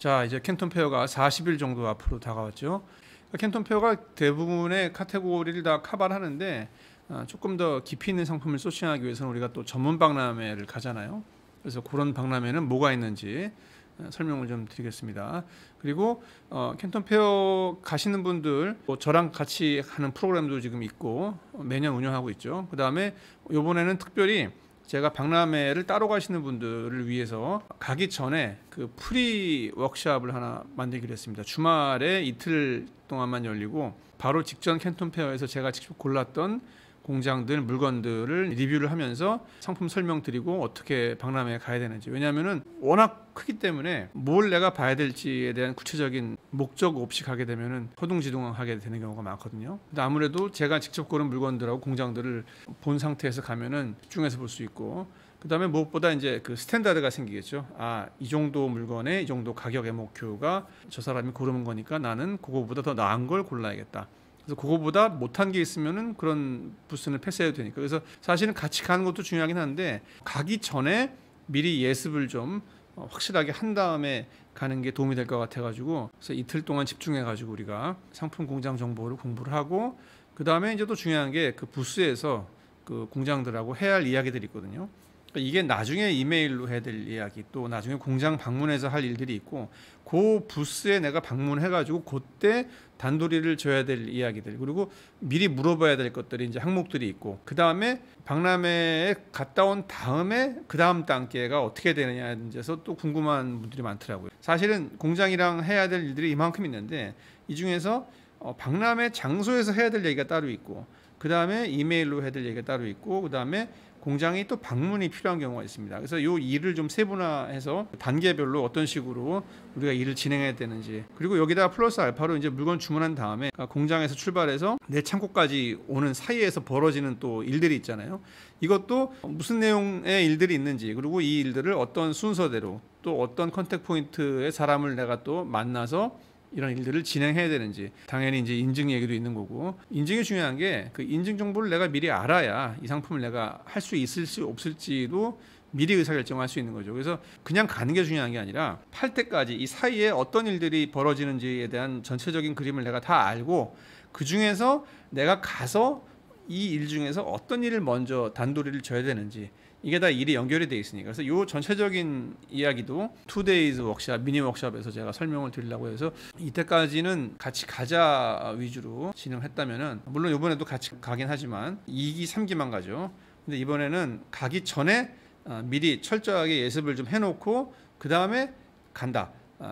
자, 이제 캔톤 페어가 40일 정도 앞으로 다가왔죠. 캔톤 페어가 대부분의 카테고리를 다 커버를 하는데 조금 더 깊이 있는 상품을 소싱하기 위해서는 우리가 또 전문 박람회를 가잖아요. 그래서 그런 박람회는 뭐가 있는지 설명을 좀 드리겠습니다. 그리고 캔톤 페어 가시는 분들 저랑 같이 하는 프로그램도 지금 있고 매년 운영하고 있죠. 그 다음에 이번에는 특별히 제가 박람회를 따로 가시는 분들을 위해서 가기 전에 그 프리 워크숍을 하나 만들기로 했습니다. 주말에 이틀 동안만 열리고 바로 직전 캔톤 페어에서 제가 직접 골랐던 공장들 물건들을 리뷰를 하면서 상품 설명드리고 어떻게 박람회에 가야 되는지. 왜냐하면은 워낙 크기 때문에 뭘 내가 봐야 될지에 대한 구체적인 목적 없이 가게 되면은 허둥지둥하게 되는 경우가 많거든요. 근데 아무래도 제가 직접 고른 물건들하고 공장들을 본 상태에서 가면은 집중해서 볼 수 있고, 그 다음에 무엇보다 이제 그 스탠다드가 생기겠죠. 이 정도 물건에 이 정도 가격의 목표가 저 사람이 고르는 거니까 나는 그거보다 더 나은 걸 골라야겠다. 그래서 그거보다 못한 게 있으면은 그런 부스는 패스해도 되니까. 그래서 사실은 같이 가는 것도 중요하긴 한데 가기 전에 미리 예습을 좀 확실하게 한 다음에 가는 게 도움이 될 것 같아가지고, 그래서 이틀 동안 집중해가지고 우리가 상품 공장 정보를 공부를 하고, 그 다음에 이제 또 중요한 게 그 부스에서 그 공장들하고 해야 할 이야기들이 있거든요. 이게 나중에 이메일로 해야 될 이야기, 또 나중에 공장 방문해서 할 일들이 있고, 그 부스에 내가 방문해가지고 그때 단도리를 줘야 될 이야기들, 그리고 미리 물어봐야 될 것들이 이제 항목들이 있고, 그 다음에 박람회에 갔다 온 다음에 그 다음 단계가 어떻게 되느냐에 대해서 또 궁금한 분들이 많더라고요. 사실은 공장이랑 해야 될 일들이 이만큼 있는데 이 중에서 박람회 장소에서 해야 될 얘기가 따로 있고, 그 다음에 이메일로 해야 될 얘기가 따로 있고, 그 다음에 공장이 또 방문이 필요한 경우가 있습니다. 그래서 이 일을 좀 세분화해서 단계별로 어떤 식으로 우리가 일을 진행해야 되는지, 그리고 여기다가 플러스 알파로 이제 물건 주문한 다음에 공장에서 출발해서 내 창고까지 오는 사이에서 벌어지는 또 일들이 있잖아요. 이것도 무슨 내용의 일들이 있는지, 그리고 이 일들을 어떤 순서대로 또 어떤 컨택 포인트의 사람을 내가 또 만나서 이런 일들을 진행해야 되는지, 당연히 이제 인증 얘기도 있는 거고, 인증이 중요한 게 그 인증 정보를 내가 미리 알아야 이 상품을 내가 할 수 있을지 없을지도 미리 의사결정할 수 있는 거죠. 그래서 그냥 가는 게 중요한 게 아니라 팔 때까지 이 사이에 어떤 일들이 벌어지는지에 대한 전체적인 그림을 내가 다 알고, 그 중에서 내가 가서 이 일 중에서 어떤 일을 먼저 단도리를 줘야 되는지, 이게 다 일이 연결이 돼 있으니까. 그래서 이 전체적인 이야기도 2days 워크숍, 미니 워크숍에서 제가 설명을 드리려고 해서, 이때까지는 같이 가자 위주로 진행했다면은, 물론 이번에도 같이 가긴 하지만 2기 3기만 가죠. 근데 이번에는 가기 전에 미리 철저하게 예습을 좀 해놓고 그 다음에 간다.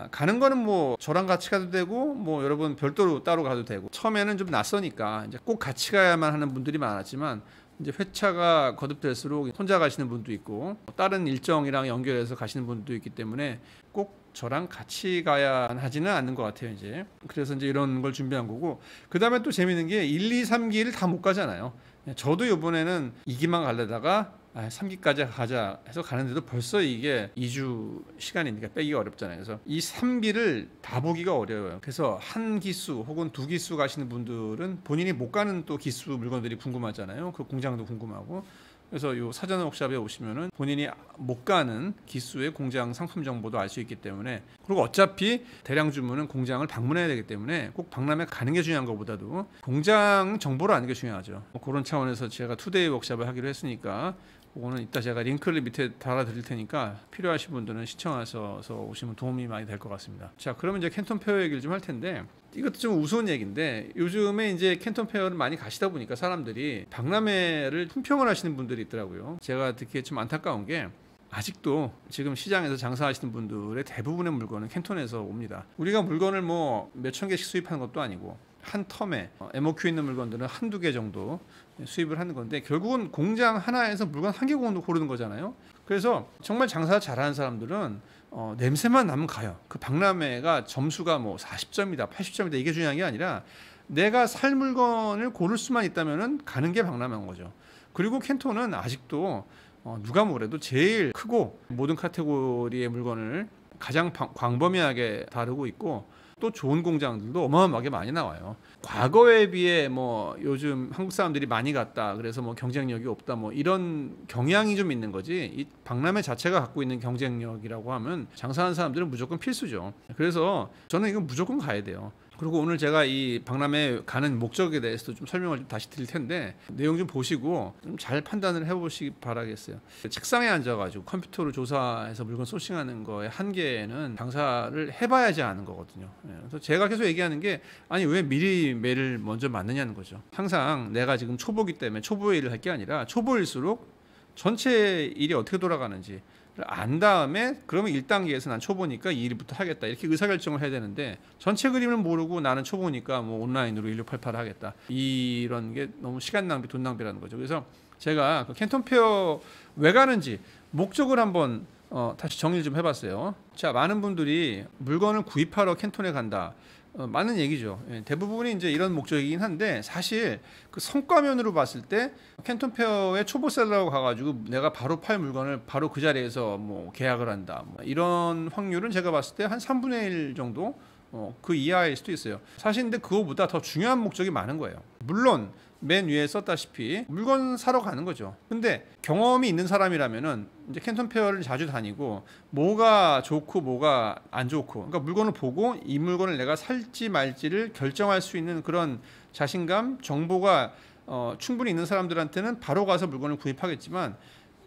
가는 거는 뭐 저랑 같이 가도 되고, 뭐 여러분 별도로 따로 가도 되고, 처음에는 좀 낯서니까 이제 꼭 같이 가야만 하는 분들이 많았지만, 이제 회차가 거듭될수록 혼자 가시는 분도 있고 다른 일정이랑 연결해서 가시는 분도 있기 때문에 꼭 저랑 같이 가야 하지는 않는 것 같아요 이제. 그래서 이제 이런 걸 준비한 거고, 그 다음에 또 재밌는 게 1, 2, 3기를 다 못 가잖아요. 저도 이번에는 2기만 가려다가 3기까지 가자 해서 가는데도 벌써 이게 2주 시간이니까 빼기가 어렵잖아요. 그래서 이 3기를 다 보기가 어려워요. 그래서 한 기수 혹은 두 기수 가시는 분들은 본인이 못 가는 또 기수 물건들이 궁금하잖아요. 그 공장도 궁금하고. 그래서 이 사전 워크숍에 오시면은 본인이 못 가는 기수의 공장 상품 정보도 알 수 있기 때문에, 그리고 어차피 대량 주문은 공장을 방문해야 되기 때문에 꼭 박람회 가는 게 중요한 것보다도 공장 정보를 아는 게 중요하죠. 그런 차원에서 제가 투데이 워크숍을 하기로 했으니까, 그거는 이따 제가 링크를 밑에 달아 드릴 테니까 필요하신 분들은 시청하셔서 오시면 도움이 많이 될 것 같습니다. 자, 그러면 이제 캔톤 페어 얘기를 좀 할 텐데, 이것도 좀 우스운 얘기인데, 요즘에 이제 캔톤 페어를 많이 가시다 보니까 사람들이 박람회를 품평을 하시는 분들이 있더라고요. 제가 듣기에 좀 안타까운 게, 아직도 지금 시장에서 장사하시는 분들의 대부분의 물건은 캔톤에서 옵니다. 우리가 물건을 뭐 몇천 개씩 수입하는 것도 아니고, 한 텀에 MOQ 있는 물건들은 한두 개 정도 수입을 하는 건데, 결국은 공장 하나에서 물건 한 개 고르는 거잖아요. 그래서 정말 장사 잘하는 사람들은 냄새만 나면 가요. 그 박람회가 점수가 뭐 40점이다 80점이다 이게 중요한 게 아니라, 내가 살 물건을 고를 수만 있다면 가는 게 박람회인 거죠. 그리고 캔톤은 아직도 누가 뭐래도 제일 크고 모든 카테고리의 물건을 가장 광범위하게 다루고 있고, 또 좋은 공장들도 어마어마하게 많이 나와요. 과거에 비해 뭐 요즘 한국 사람들이 많이 갔다 그래서 뭐 경쟁력이 없다 뭐 이런 경향이 좀 있는 거지, 이 박람회 자체가 갖고 있는 경쟁력이라고 하면 장사하는 사람들은 무조건 필수죠. 그래서 저는 이거 무조건 가야 돼요. 그리고 오늘 제가 이 박람회 가는 목적에 대해서도 좀 설명을 좀 다시 드릴 텐데 내용 좀 보시고 좀 잘 판단을 해보시기 바라겠어요. 책상에 앉아가지고 컴퓨터로 조사해서 물건 소싱하는 거의 한계는 장사를 해봐야지 아는 거거든요. 그래서 제가 계속 얘기하는 게 아니 왜 미리 매를 먼저 만드냐는 거죠. 항상 내가 지금 초보기 때문에 초보의 일을 할 게 아니라 초보일수록 전체 일이 어떻게 돌아가는지 안 다음에 그러면 1단계에서 난 초보니까 이 일부터 하겠다 이렇게 의사결정을 해야 되는데 전체 그림을 모르고 나는 초보니까 뭐 온라인으로 1688 하겠다 이런 게 너무 시간 낭비 돈 낭비라는 거죠. 그래서 제가 그 캔톤 페어 왜 가는지 목적을 한번 다시 정리를 좀 해봤어요. 자, 많은 분들이 물건을 구입하러 캔톤에 간다, 많은 얘기죠. 대부분이 이제 이런 목적이긴 한데 사실 그 성과면으로 봤을 때 캔톤 페어에 초보셀러로 가가지고 내가 바로 팔 물건을 바로 그 자리에서 뭐 계약을 한다, 뭐 이런 확률은 제가 봤을 때 한 3분의 1 정도 그 이하일 수도 있어요. 사실 근데 그거보다 더 중요한 목적이 많은 거예요. 물론 맨 위에 썼다시피 물건 사러 가는 거죠. 근데 경험이 있는 사람이라면은 이제 캔톤 페어를 자주 다니고 뭐가 좋고 뭐가 안 좋고, 그러니까 물건을 보고 이 물건을 내가 살지 말지를 결정할 수 있는 그런 자신감, 정보가 충분히 있는 사람들한테는 바로 가서 물건을 구입하겠지만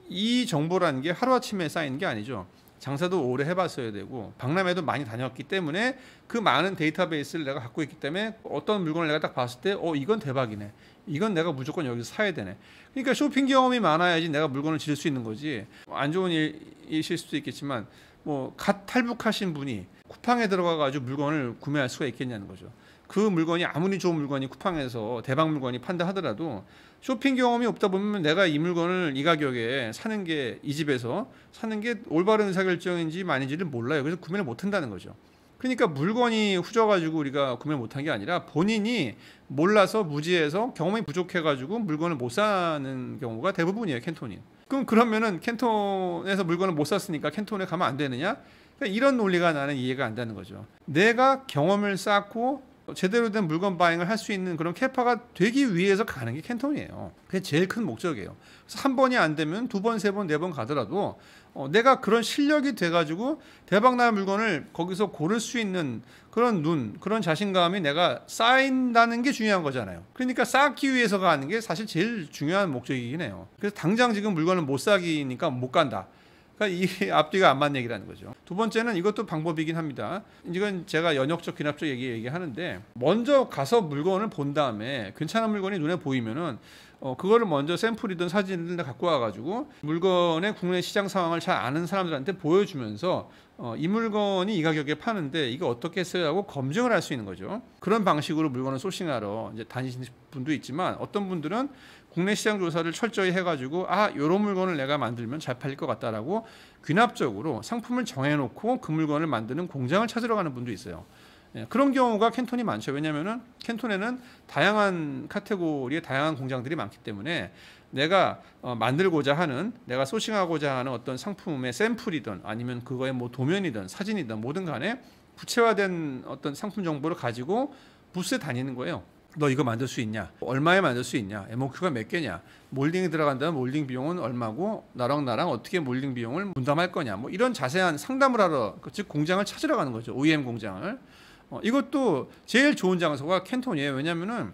이 정보라는 게 하루아침에 쌓이는 게 아니죠. 장사도 오래 해봤어야 되고 박람회도 많이 다녔기 때문에 그 많은 데이터베이스를 내가 갖고 있기 때문에 어떤 물건을 내가 딱 봤을 때 이건 대박이네, 이건 내가 무조건 여기서 사야 되네. 그러니까 쇼핑 경험이 많아야지 내가 물건을 지을 수 있는 거지. 안 좋은 일이실 수도 있겠지만 뭐 갓 탈북하신 분이 쿠팡에 들어가가지고 물건을 구매할 수가 있겠냐는 거죠. 그 물건이 아무리 좋은 물건이 쿠팡에서 대박 물건이 판다 하더라도 쇼핑 경험이 없다 보면 내가 이 물건을 이 가격에 사는 게, 이 집에서 사는 게 올바른 의사결정인지 아닌지를 몰라요. 그래서 구매를 못 한다는 거죠. 그러니까 물건이 후져가지고 우리가 구매 못한 게 아니라 본인이 몰라서 무지해서 경험이 부족해가지고 물건을 못 사는 경우가 대부분이에요, 캔톤이. 그러면은 캔톤에서 물건을 못 샀으니까 캔톤에 가면 안 되느냐? 그러니까 이런 논리가 나는 이해가 안 되는 거죠. 내가 경험을 쌓고 제대로 된 물건 바잉을 할 수 있는 그런 캐파가 되기 위해서 가는 게 캔톤이에요. 그게 제일 큰 목적이에요. 그래서 한 번이 안 되면 두 번, 세 번, 네 번 가더라도 내가 그런 실력이 돼가지고 대박날 물건을 거기서 고를 수 있는 그런 그런 자신감이 내가 쌓인다는 게 중요한 거잖아요. 그러니까 쌓기 위해서 가는 게 사실 제일 중요한 목적이긴 해요. 그래서 당장 지금 물건을 못 사기니까 못 간다. 그러니까 이 앞뒤가 안 맞는 얘기라는 거죠. 두 번째는 이것도 방법이긴 합니다. 이건 제가 연역적 귀납적 얘기하는데 먼저 가서 물건을 본 다음에 괜찮은 물건이 눈에 보이면은 그거를 먼저 샘플이든 사진을 갖고 와가지고 물건의 국내 시장 상황을 잘 아는 사람들한테 보여주면서 이 물건이 이 가격에 파는데 이거 어떻게 써야 하고 검증을 할 수 있는 거죠. 그런 방식으로 물건을 소싱하러 이제 다니시는 분도 있지만 어떤 분들은 국내 시장 조사를 철저히 해가지고 이런 물건을 내가 만들면 잘 팔릴 것 같다라고 귀납적으로 상품을 정해놓고 그 물건을 만드는 공장을 찾으러 가는 분도 있어요. 그런 경우가 캔톤이 많죠. 왜냐하면은 캔톤에는 다양한 카테고리의 다양한 공장들이 많기 때문에 내가 만들고자 하는, 내가 소싱하고자 하는 어떤 상품의 샘플이든 아니면 그거의 뭐 도면이든 사진이든 뭐든 간에 구체화된 어떤 상품 정보를 가지고 부스에 다니는 거예요. 너 이거 만들 수 있냐? 얼마에 만들 수 있냐? MOQ가 몇 개냐? 몰딩이 들어간다면 몰딩 비용은 얼마고 나랑 어떻게 몰딩 비용을 분담할 거냐? 뭐 이런 자세한 상담을 하러, 즉 공장을 찾으러 가는 거죠. OEM 공장을. 이것도 제일 좋은 장소가 캔톤이에요. 왜냐면은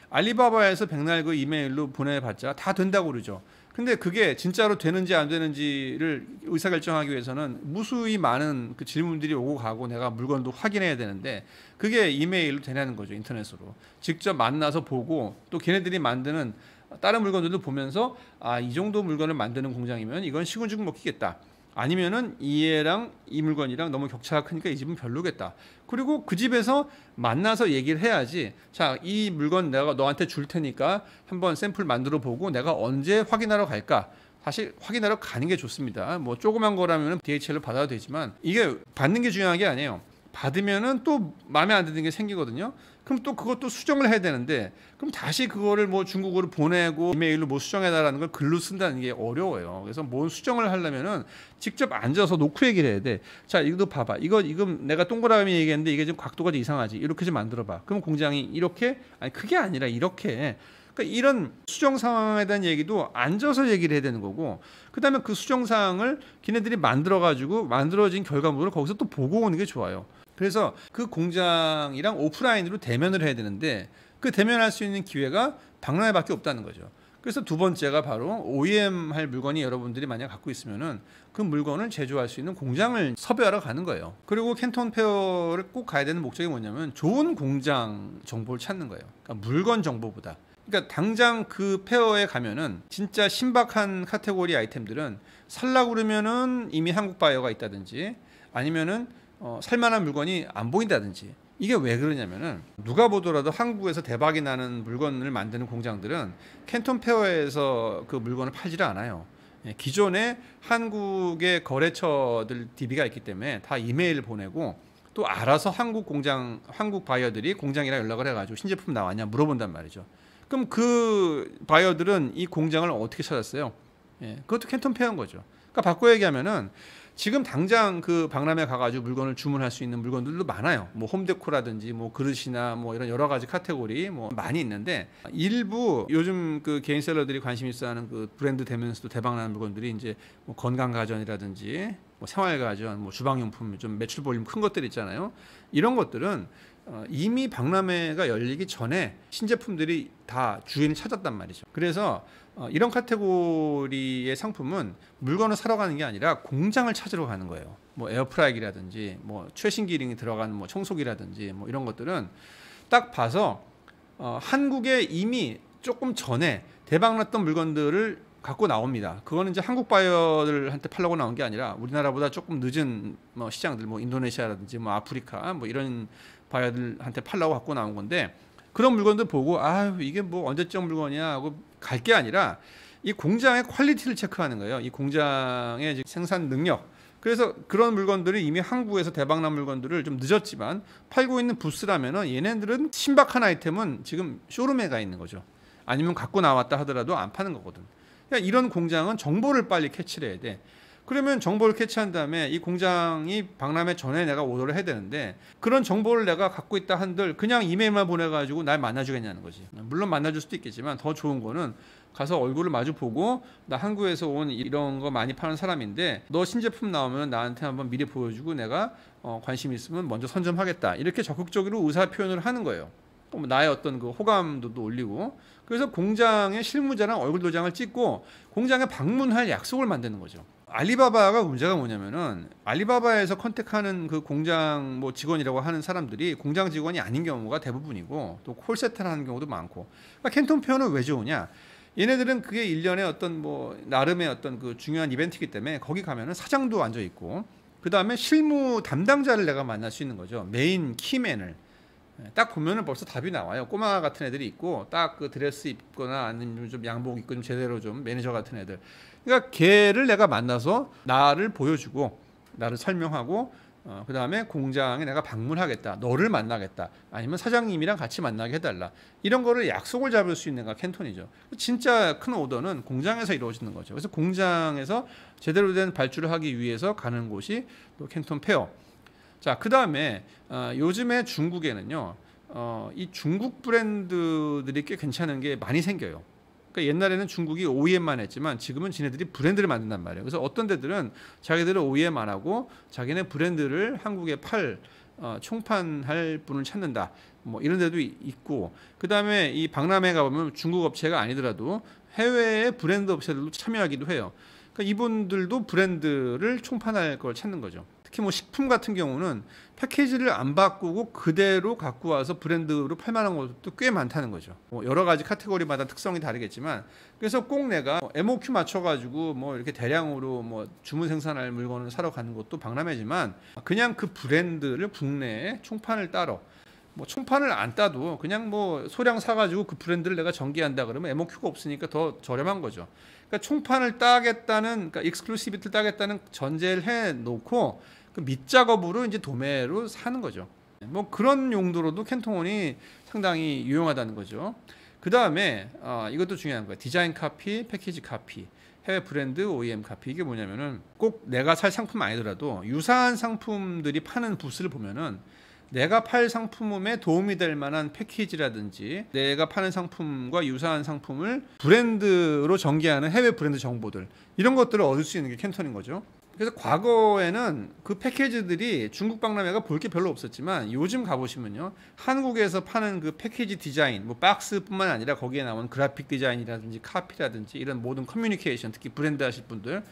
알리바바에서 백날 그 이메일로 보내봤자 다 된다고 그러죠. 근데 그게 진짜로 되는지 안 되는지를 의사결정하기 위해서는 무수히 많은 그 질문들이 오고 가고 내가 물건도 확인해야 되는데 그게 이메일로 되냐는 거죠. 인터넷으로 직접 만나서 보고 또 걔네들이 만드는 다른 물건들도 보면서 이 정도 물건을 만드는 공장이면 이건 시군죽 먹히겠다, 아니면은 이 애랑 이 물건이랑 너무 격차가 크니까 이 집은 별로겠다. 그리고 그 집에서 만나서 얘기를 해야지. 자, 이 물건 내가 너한테 줄 테니까 한번 샘플 만들어 보고 내가 언제 확인하러 갈까? 사실 확인하러 가는 게 좋습니다. 뭐 조그만 거라면 DHL로 받아도 되지만 이게 받는 게 중요한 게 아니에요. 받으면은 또 마음에 안 드는 게 생기거든요. 그럼 또 그것도 수정을 해야 되는데 그럼 다시 그거를 뭐 중국어로 보내고 이메일로 뭐 수정해달라는 걸 글로 쓴다는 게 어려워요. 그래서 뭔 수정을 하려면은 직접 앉아서 놓고 얘기를 해야 돼. 자, 이거 봐봐. 이거 내가 동그라미 얘기했는데 이게 좀 각도가 좀 이상하지. 이렇게 좀 만들어봐. 그럼 공장이 이렇게 아니 그게 아니라 이렇게. 그러니까 이런 수정 상황에 대한 얘기도 앉아서 얘기를 해야 되는 거고, 그다음에 그 수정 사항을 걔네들이 만들어가지고 만들어진 결과물을 거기서 또 보고 오는 게 좋아요. 그래서 그 공장이랑 오프라인으로 대면을 해야 되는데 그 대면할 수 있는 기회가 박람회밖에 없다는 거죠. 그래서 두 번째가 바로 OEM 할 물건이 여러분들이 만약 갖고 있으면은 그 물건을 제조할 수 있는 공장을 섭외하러 가는 거예요. 그리고 캔톤 페어를 꼭 가야 되는 목적이 뭐냐면 좋은 공장 정보를 찾는 거예요. 그러니까 물건 정보보다. 그러니까 당장 그 페어에 가면은 진짜 신박한 카테고리 아이템들은 살라고 그러면은 이미 한국 바이어가 있다든지 아니면은 살만한 물건이 안 보인다든지. 이게 왜 그러냐면은 누가 보더라도 한국에서 대박이 나는 물건을 만드는 공장들은 캔톤 페어에서 그 물건을 팔지를 않아요. 기존에 한국의 거래처들 DB가 있기 때문에 다 이메일을 보내고 또 알아서 한국 바이어들이 공장이랑 연락을 해가지고 신제품 나왔냐 물어본단 말이죠. 그럼 그 바이어들은 이 공장을 어떻게 찾았어요? 그것도 캔톤 페어인 거죠. 그러니까 바꿔 얘기하면은 지금 당장 그 박람회 가가지고 물건을 주문할 수 있는 물건들도 많아요. 뭐 홈데코라든지 뭐 그릇이나 뭐 이런 여러 가지 카테고리 뭐 많이 있는데 일부 요즘 그 개인 셀러들이 관심 있어하는 그 브랜드 되면서도 대박나는 물건들이 이제 뭐 건강 가전이라든지 뭐 생활 가전, 뭐 주방용품 좀 매출 볼륨 큰 것들 있잖아요. 이런 것들은 이미 박람회가 열리기 전에 신제품들이 다 주인을 찾았단 말이죠. 그래서 이런 카테고리의 상품은 물건을 사러 가는 게 아니라 공장을 찾으러 가는 거예요. 뭐 에어프라이기라든지 뭐 최신 기능이 들어간 뭐 청소기라든지 뭐 이런 것들은 딱 봐서 한국에 이미 조금 전에 대박났던 물건들을 갖고 나옵니다. 그거는 이제 한국 바이어들한테 팔려고 나온 게 아니라 우리나라보다 조금 늦은 뭐 시장들, 뭐 인도네시아라든지 뭐 아프리카 뭐 이런 바이어들한테 팔려고 갖고 나온 건데, 그런 물건들 보고 아 이게 뭐 언제적 물건이야 하고 갈 게 아니라 이 공장의 퀄리티를 체크하는 거예요. 이 공장의 생산 능력. 그래서 그런 물건들이 이미 한국에서 대박난 물건들을 좀 늦었지만 팔고 있는 부스라면은 얘네들은 신박한 아이템은 지금 쇼룸에 가 있는 거죠. 아니면 갖고 나왔다 하더라도 안 파는 거거든. 그러니까 이런 공장은 정보를 빨리 캐치를 해야 돼. 그러면 정보를 캐치한 다음에 이 공장이 박람회 전에 내가 오더를 해야 되는데 그런 정보를 내가 갖고 있다 한들 그냥 이메일만 보내가지고 날 만나주겠냐는 거지. 물론 만나줄 수도 있겠지만 더 좋은 거는 가서 얼굴을 마주 보고 나 한국에서 온 이런 거 많이 파는 사람인데 너 신제품 나오면 나한테 한번 미리 보여주고 내가 관심 있으면 먼저 선점하겠다. 이렇게 적극적으로 의사 표현을 하는 거예요. 나의 어떤 그 호감도도 올리고. 그래서 공장의 실무자랑 얼굴 도장을 찍고 공장에 방문할 약속을 만드는 거죠. 알리바바가 문제가 뭐냐면은 알리바바에서 컨택하는 그 공장 뭐 직원이라고 하는 사람들이 공장 직원이 아닌 경우가 대부분이고 또 콜센터를 하는 경우도 많고. 그러니까 캔톤 페어는 왜 좋으냐? 얘네들은 그게 1년에 어떤 뭐 나름의 어떤 그 중요한 이벤트이기 때문에 거기 가면은 사장도 앉아 있고 그다음에 실무 담당자를 내가 만날 수 있는 거죠. 메인 키맨을. 딱 보면은 벌써 답이 나와요. 꼬마 같은 애들이 있고 딱 그 드레스 입거나 아니면 좀 양복 입고 좀 제대로 좀 매니저 같은 애들. 그러니까 걔를 내가 만나서 나를 보여주고 나를 설명하고 그 다음에 공장에 내가 방문하겠다. 너를 만나겠다. 아니면 사장님이랑 같이 만나게 해달라. 이런 거를 약속을 잡을 수 있는 게 캔톤이죠. 진짜 큰 오더는 공장에서 이루어지는 거죠. 그래서 공장에서 제대로 된 발주를 하기 위해서 가는 곳이 또 캔톤 페어. 자, 그 다음에 요즘에 중국에는요, 이 중국 브랜드들이 꽤 괜찮은 게 많이 생겨요. 그러니까 옛날에는 중국이 OEM만 했지만 지금은 지네들이 브랜드를 만든단 말이에요. 그래서 어떤 데들은 자기들은 OEM 안 하고 자기네 브랜드를 한국에 총판할 분을 찾는다. 뭐 이런 데도 있고, 그 다음에 이 박람회 가보면 중국 업체가 아니더라도 해외의 브랜드 업체들도 참여하기도 해요. 그러니까 이분들도 브랜드를 총판할 걸 찾는 거죠. 특히 뭐 식품 같은 경우는 패키지를 안 바꾸고 그대로 갖고 와서 브랜드로 팔만한 것도 꽤 많다는 거죠. 뭐 여러 가지 카테고리마다 특성이 다르겠지만 그래서 꼭 내가 MOQ 맞춰가지고 뭐 이렇게 대량으로 뭐 주문 생산할 물건을 사러 가는 것도 박람회지만 그냥 그 브랜드를 국내에 총판을 따러 뭐 총판을 안 따도 그냥 뭐 소량 사가지고 그 브랜드를 내가 전개한다 그러면 MOQ가 없으니까 더 저렴한 거죠. 그러니까 총판을 따겠다는, 그러니까 익스클루시비티를 따겠다는 전제를 해놓고 그 밑작업으로 이제 도매로 사는 거죠. 뭐 그런 용도로도 캔톤이 상당히 유용하다는 거죠. 그 다음에 이것도 중요한 거예요. 디자인 카피, 패키지 카피, 해외 브랜드 OEM 카피. 이게 뭐냐면은 꼭 내가 살 상품 아니더라도 유사한 상품들이 파는 부스를 보면은 내가 팔 상품에 도움이 될 만한 패키지라든지 내가 파는 상품과 유사한 상품을 브랜드로 전개하는 해외 브랜드 정보들, 이런 것들을 얻을 수 있는 게 캔톤인 거죠. 그래서 과거에는 그 패키지들이 중국 박람회가 볼 게 별로 없었지만 요즘 가보시면요, 한국에서 파는 그 패키지 디자인, 뭐 박스뿐만 아니라 거기에 나온 그래픽 디자인이라든지 카피라든지 이런 모든 커뮤니케이션, 특히 브랜드 하실 분들,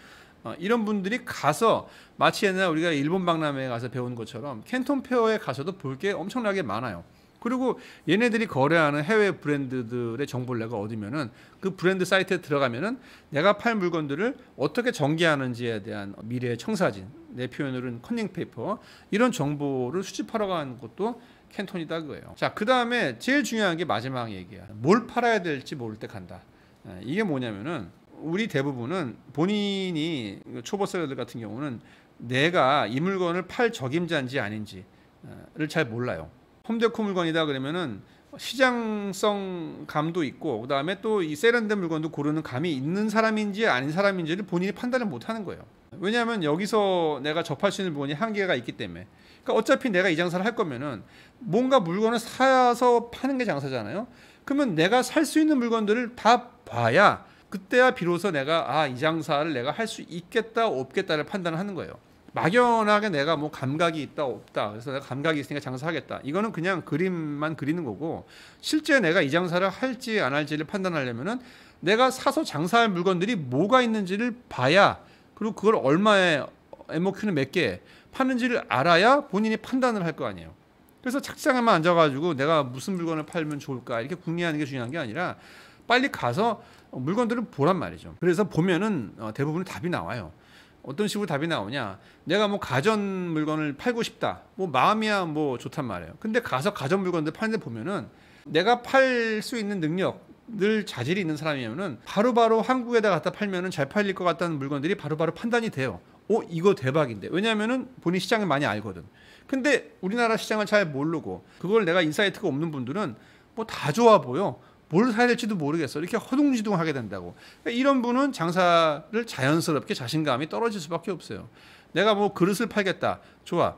이런 분들이 가서 마치 옛날 우리가 일본 박람회에 가서 배운 것처럼 캔톤 페어에 가서도 볼 게 엄청나게 많아요. 그리고 얘네들이 거래하는 해외 브랜드들의 정보를 내가 얻으면은 그 브랜드 사이트에 들어가면은 내가 팔 물건들을 어떻게 전개하는지에 대한 미래의 청사진, 내 표현으로는 컨닝 페이퍼, 이런 정보를 수집하러 가는 것도 캔톤이다 그거예요. 자, 그 다음에 제일 중요한 게 마지막 얘기야. 뭘 팔아야 될지 모를 때 간다. 이게 뭐냐면은 우리 대부분은 본인이 초보 셀러들 같은 경우는 내가 이 물건을 팔 적임자인지 아닌지를 잘 몰라요. 홈데코 물건이다 그러면은 시장성 감도 있고, 그 다음에 또 이 세련된 물건도 고르는 감이 있는 사람인지 아닌 사람인지를 본인이 판단을 못 하는 거예요. 왜냐하면 여기서 내가 접할 수 있는 물건이 한계가 있기 때문에. 그러니까 어차피 내가 이 장사를 할 거면은 뭔가 물건을 사서 파는 게 장사잖아요. 그러면 내가 살 수 있는 물건들을 다 봐야 그때야 비로소 내가 이 장사를 내가 할 수 있겠다 없겠다를 판단을 하는 거예요. 막연하게 내가 뭐 감각이 있다 없다, 그래서 내가 감각이 있으니까 장사하겠다, 이거는 그냥 그림만 그리는 거고, 실제 내가 이 장사를 할지 안 할지를 판단하려면은 내가 사서 장사할 물건들이 뭐가 있는지를 봐야, 그리고 그걸 얼마에 MOQ는 몇 개 파는지를 알아야 본인이 판단을 할 거 아니에요. 그래서 책상에만 앉아가지고 내가 무슨 물건을 팔면 좋을까 이렇게 궁리하는 게 중요한 게 아니라 빨리 가서 물건들을 보란 말이죠. 그래서 보면은 대부분 답이 나와요. 어떤 식으로 답이 나오냐, 내가 뭐 가전 물건을 팔고 싶다, 뭐 마음이야 뭐 좋단 말이에요. 근데 가서 가전 물건들 파는데 보면은 내가 팔 수 있는 능력을 자질이 있는 사람이면은 바로바로 한국에다 갖다 팔면은 잘 팔릴 것 같다는 물건들이 바로바로 판단이 돼요. 이거 대박인데. 왜냐하면은 본인 시장을 많이 알거든. 근데 우리나라 시장을 잘 모르고 그걸 내가 인사이트가 없는 분들은 뭐 다 좋아 보여, 뭘 사야 될지도 모르겠어, 이렇게 허둥지둥하게 된다고. 그러니까 이런 분은 장사를 자연스럽게 자신감이 떨어질 수밖에 없어요. 내가 뭐 그릇을 팔겠다, 좋아.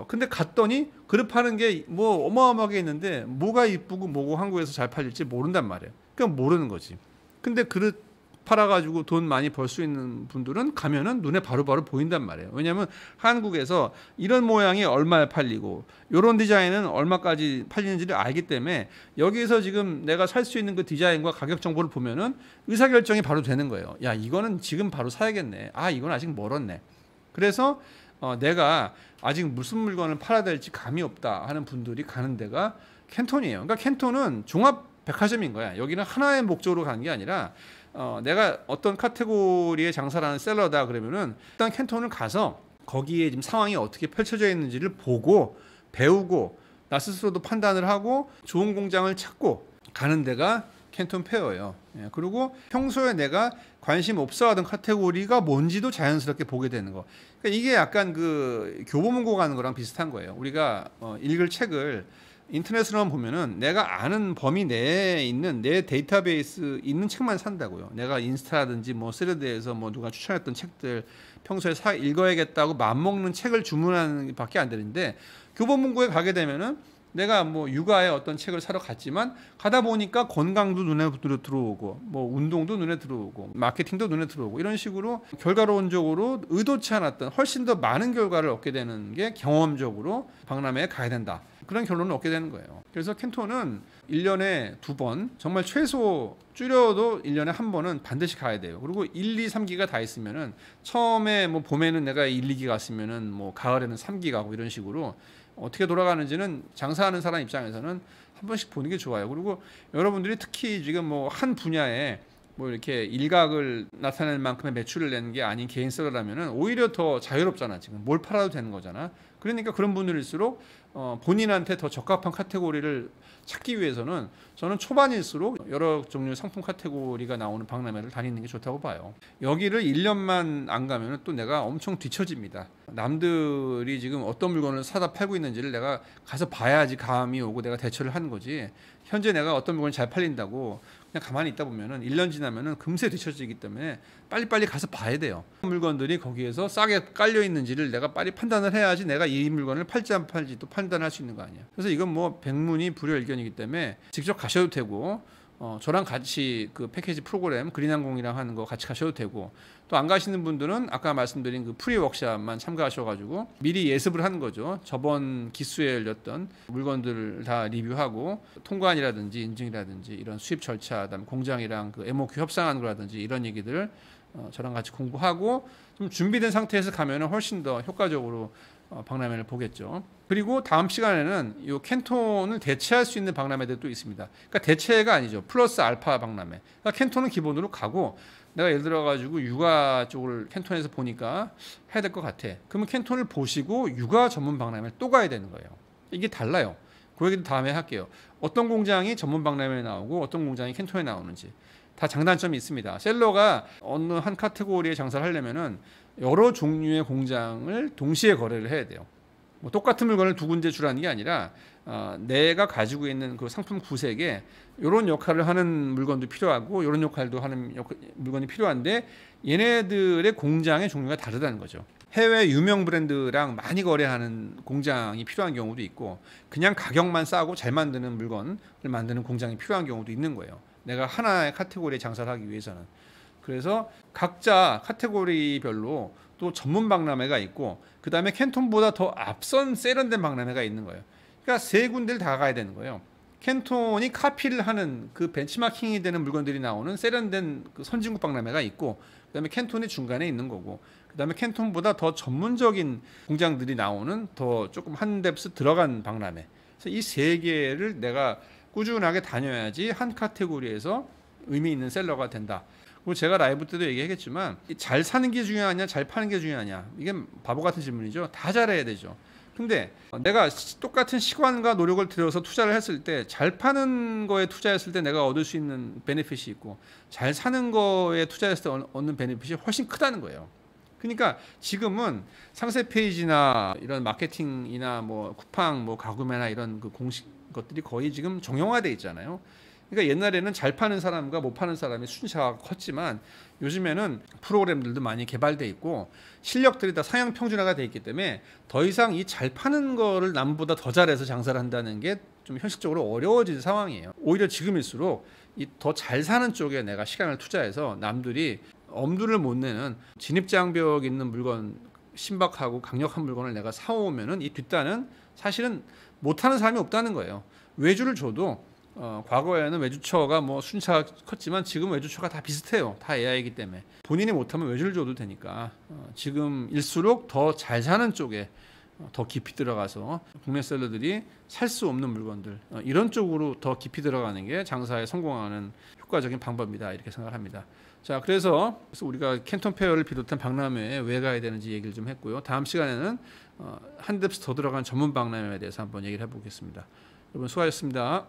근데 갔더니 그릇 파는 게 뭐 어마어마하게 있는데 뭐가 이쁘고 뭐고 한국에서 잘 팔릴지 모른단 말이에요. 그냥 모르는 거지. 근데 그릇 팔아가지고 돈 많이 벌 수 있는 분들은 가면은 눈에 바로바로 보인단 말이에요. 왜냐하면 한국에서 이런 모양이 얼마에 팔리고 이런 디자인은 얼마까지 팔리는지를 알기 때문에 여기에서 지금 내가 살 수 있는 그 디자인과 가격 정보를 보면은 의사결정이 바로 되는 거예요. 야, 이거는 지금 바로 사야겠네. 이건 아직 멀었네. 그래서 내가 아직 무슨 물건을 팔아야 될지 감이 없다 하는 분들이 가는 데가 캔톤이에요. 그러니까 캔톤은 종합 백화점인 거야. 여기는 하나의 목적으로 가는 게 아니라 내가 어떤 카테고리의 장사를 하는 셀러다 그러면은 일단 캔톤을 가서 거기에 지금 상황이 어떻게 펼쳐져 있는지를 보고 배우고 나 스스로도 판단을 하고 좋은 공장을 찾고 가는 데가 캔톤 페어예요. 그리고 평소에 내가 관심 없어 하던 카테고리가 뭔지도 자연스럽게 보게 되는 거. 그러니까 이게 약간 그 교보문고 가는 거랑 비슷한 거예요. 우리가 읽을 책을 인터넷으로만 보면은 내가 아는 범위 내에 있는 내 데이터베이스 있는 책만 산다고요. 내가 인스타라든지 뭐 스레드에서 뭐 누가 추천했던 책들 평소에 읽어야겠다고 맘먹는 책을 주문하는 밖에 안 되는데, 교보문고에 가게 되면은 내가 뭐 육아의 어떤 책을 사러 갔지만 가다 보니까 건강도 눈에 들어오고 뭐 운동도 눈에 들어오고 마케팅도 눈에 들어오고 이런 식으로 결과론적으로 의도치 않았던 훨씬 더 많은 결과를 얻게 되는 게 경험적으로 박람회에 가야 된다, 그런 결론을 얻게 되는 거예요. 그래서 캔톤은 1년에 2번, 정말 최소 줄여도 1년에 1번은 반드시 가야 돼요. 그리고 1, 2, 3기가 다 있으면은 처음에 뭐 봄에는 내가 1, 2기 갔으면은 뭐 가을에는 3기 가고 이런 식으로 어떻게 돌아가는지는 장사하는 사람 입장에서는 한 번씩 보는 게 좋아요. 그리고 여러분들이 특히 지금 뭐 한 분야에 뭐 이렇게 일각을 나타낼 만큼의 매출을 내는 게 아닌 개인 셀러라면은 오히려 더 자유롭잖아. 지금 뭘 팔아도 되는 거잖아. 그러니까 그런 분들일수록 본인한테 더 적합한 카테고리를 찾기 위해서는 저는 초반일수록 여러 종류의 상품 카테고리가 나오는 박람회를 다니는 게 좋다고 봐요. 여기를 1년만 안 가면 또 내가 엄청 뒤처집니다. 남들이 지금 어떤 물건을 사다 팔고 있는지를 내가 가서 봐야지 감이 오고 내가 대처를 하는 거지. 현재 내가 어떤 물건이 잘 팔린다고 그냥 가만히 있다 보면은 1년 지나면은 금세 뒤처지기 때문에 빨리빨리 가서 봐야 돼요. 물건들이 거기에서 싸게 깔려 있는지를 내가 빨리 판단을 해야지 내가 이 물건을 팔지 안 팔지 또 판단할 수 있는 거 아니야. 그래서 이건 뭐 백문이 불여일견이기 때문에 직접 가셔도 되고 저랑 같이 그 패키지 프로그램 그린항공이랑 하는 거 같이 가셔도 되고, 또 안 가시는 분들은 아까 말씀드린 그 프리 워크샵만 참가하셔가지고 미리 예습을 하는 거죠. 저번 기수에 열렸던 물건들을 다 리뷰하고 통관이라든지 인증이라든지 이런 수입 절차, 그다음 공장이랑 그 MOQ 협상하는 거라든지 이런 얘기들 저랑 같이 공부하고 좀 준비된 상태에서 가면은 훨씬 더 효과적으로 박람회를 보겠죠. 그리고 다음 시간에는 이 캔톤을 대체할 수 있는 박람회들도 있습니다. 그러니까 대체가 아니죠. 플러스 알파 박람회. 그러니까 캔톤은 기본으로 가고, 내가 예를 들어 가지고 육아 쪽을 캔톤에서 보니까 해야 될 것 같아. 그러면 캔톤을 보시고 육아 전문 박람회를 또 가야 되는 거예요. 이게 달라요. 그 얘기도 다음에 할게요. 어떤 공장이 전문 박람회에 나오고 어떤 공장이 캔톤에 나오는지 다 장단점이 있습니다. 셀러가 어느 한 카테고리에 장사를 하려면은 여러 종류의 공장을 동시에 거래를 해야 돼요. 뭐 똑같은 물건을 두 군데 주라는 게 아니라 내가 가지고 있는 그 상품 구색에 이런 역할을 하는 물건도 필요하고 이런 역할도 하는 물건이 필요한데 얘네들의 공장의 종류가 다르다는 거죠. 해외 유명 브랜드랑 많이 거래하는 공장이 필요한 경우도 있고, 그냥 가격만 싸고 잘 만드는 물건을 만드는 공장이 필요한 경우도 있는 거예요. 내가 하나의 카테고리에 장사를 하기 위해서는. 그래서 각자 카테고리별로 또 전문 박람회가 있고, 그 다음에 캔톤보다 더 앞선 세련된 박람회가 있는 거예요. 그러니까 세 군데를 다 가야 되는 거예요. 캔톤이 카피를 하는 그 벤치마킹이 되는 물건들이 나오는 세련된 그 선진국 박람회가 있고, 그 다음에 캔톤이 중간에 있는 거고, 그 다음에 캔톤보다 더 전문적인 공장들이 나오는 더 조금 한 뎁스 들어간 박람회. 그래서 이 세 개를 내가 꾸준하게 다녀야지 한 카테고리에서 의미 있는 셀러가 된다. 그리고 제가 라이브 때도 얘기하겠지만, 잘 사는 게 중요하냐 잘 파는 게 중요하냐, 이게 바보 같은 질문이죠. 다 잘해야 되죠. 근데 내가 똑같은 시간과 노력을 들여서 투자를 했을 때 잘 파는 거에 투자했을 때 내가 얻을 수 있는 베네핏이 있고, 잘 사는 거에 투자했을 때 얻는 베네핏이 훨씬 크다는 거예요. 그러니까 지금은 상세 페이지나 이런 마케팅이나 뭐 쿠팡 뭐 가구매나 이런 그 공식 것들이 거의 지금 정형화돼 있잖아요. 그러니까 옛날에는 잘 파는 사람과 못 파는 사람의 순차가 컸지만 요즘에는 프로그램들도 많이 개발돼 있고 실력들이 다 상향 평준화가 돼 있기 때문에 더 이상 이 잘 파는 거를 남보다 더 잘해서 장사를 한다는 게 좀 현실적으로 어려워진 상황이에요. 오히려 지금일수록 이 더 잘 사는 쪽에 내가 시간을 투자해서 남들이 엄두를 못 내는 진입장벽 있는 물건, 신박하고 강력한 물건을 내가 사오면은 이 뒷단은 사실은 못하는 사람이 없다는 거예요. 외주를 줘도 과거에는 외주처가 뭐 순차가 컸지만 지금 외주처가 다 비슷해요. 다 AI이기 때문에 본인이 못하면 외주를 줘도 되니까 지금일수록 더 잘 사는 쪽에 더 깊이 들어가서 국내 셀러들이 살 수 없는 물건들 이런 쪽으로 더 깊이 들어가는 게 장사에 성공하는 효과적인 방법이다, 이렇게 생각합니다. 자, 그래서 우리가 캔톤 페어를 비롯한 박람회에 왜 가야 되는지 얘기를 좀 했고요. 다음 시간에는 한 뎁스 더 들어간 전문 박람회에 대해서 한번 얘기를 해보겠습니다. 여러분 수고하셨습니다.